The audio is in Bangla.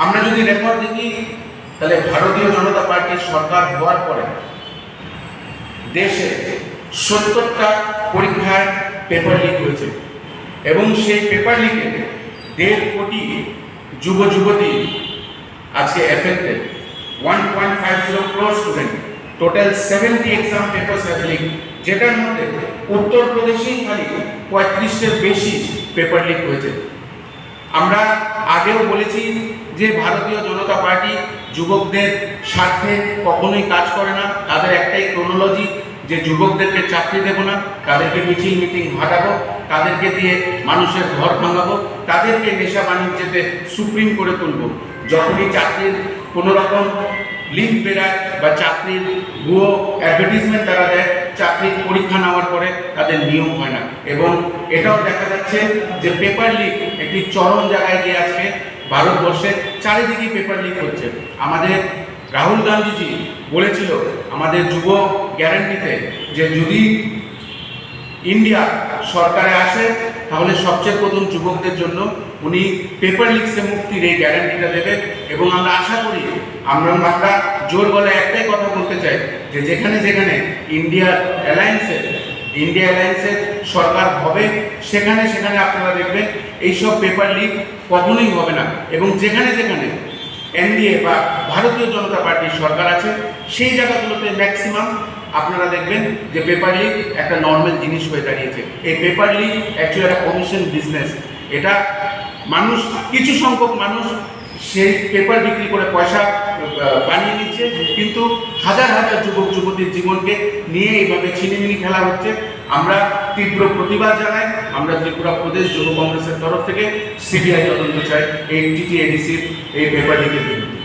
আমরা যদি রেকর্ড দেখি তাহলে ভারতীয় জনতা পার্টির সরকার হওয়ার পরে দেশে 70টা পরীক্ষায় পেপার লিক হয়েছে এবং সেই পেপার লিকে 1.5 কোটি যুব যুবতী আজকে affected. 1.50 crore student, total 70 exam papers have leak, যেটার মধ্যে উত্তরপ্রদেশেই খালি 35টির বেশি পেপার লিক হয়েছে। আমরা আগেও বলেছি যে ভারতীয় জনতা পার্টি যুবকদের স্বার্থে কখনোই কাজ করে না। তাদের একটাই ক্রোনোলজি যে যুবকদেরকে চাকরি দেব না, তাদেরকে মিছিল মিটিং হাঁটাবো, তাদেরকে দিয়ে মানুষের ঘর ভাঙাবো, তাদেরকে নেশা বাণিজ্যতে সুপ্রিম করে তুলব। যখনই চাকরির কোনো রকম লিঙ্ক বেরায় বা চাকরির ভুয়ো অ্যাডভার্টিজমেন্ট তারা দেয়, চাকরির পরীক্ষা নেওয়ার পরে তাদের নিয়ম হয় না। এবং এটাও দেখা যাচ্ছে যে পেপার লিক একটি চরম জায়গায় গিয়ে আজকে ভারতবর্ষে চারিদিকেই পেপার লিক হচ্ছে। আমাদের রাহুল গান্ধীজি বলেছিল আমাদের যুব গ্যারান্টিতে যে যদি ইন্ডিয়া সরকারে আসে তাহলে সবচেয়ে প্রথম যুবকদের জন্য উনি পেপার লিকসে মুক্তির এই গ্যারান্টিটা দেবে। এবং আমরা আশা করি আমরা জোর গলায় একটাই কথা বলতে চাই যে যেখানে যেখানে ইন্ডিয়া অ্যালায়েন্সের সরকার হবে সেখানে সেখানে আপনারা দেখবেন এইসব পেপার লিক কখনোই হবে না। এবং যেখানে যেখানে এনডিএ বা ভারতীয় জনতা পার্টির সরকার আছে সেই জায়গাগুলোতে ম্যাক্সিমাম আপনারা দেখবেন যে পেপার লিক একটা নর্মাল জিনিস হয়ে দাঁড়িয়েছে। এই পেপার লিক অ্যাকচুয়ালি একটা কমিশন বিজনেস। এটা মানুষ, কিছু সংখ্যক মানুষ সেই পেপার বিক্রি করে পয়সা বানিয়ে নিচ্ছে, কিন্তু হাজার হাজার যুবক যুবতীর জীবনকে নিয়ে এইভাবে ছিনিমিনি খেলা হচ্ছে। আমরা তীব্র প্রতিবাদ জানাই। আমরা ত্রিপুরা প্রদেশ যুব কংগ্রেসের তরফ থেকে সিবিআই তদন্ত চাই এই টিটিএডিসির এই পেপার লিকের বিরুদ্ধে।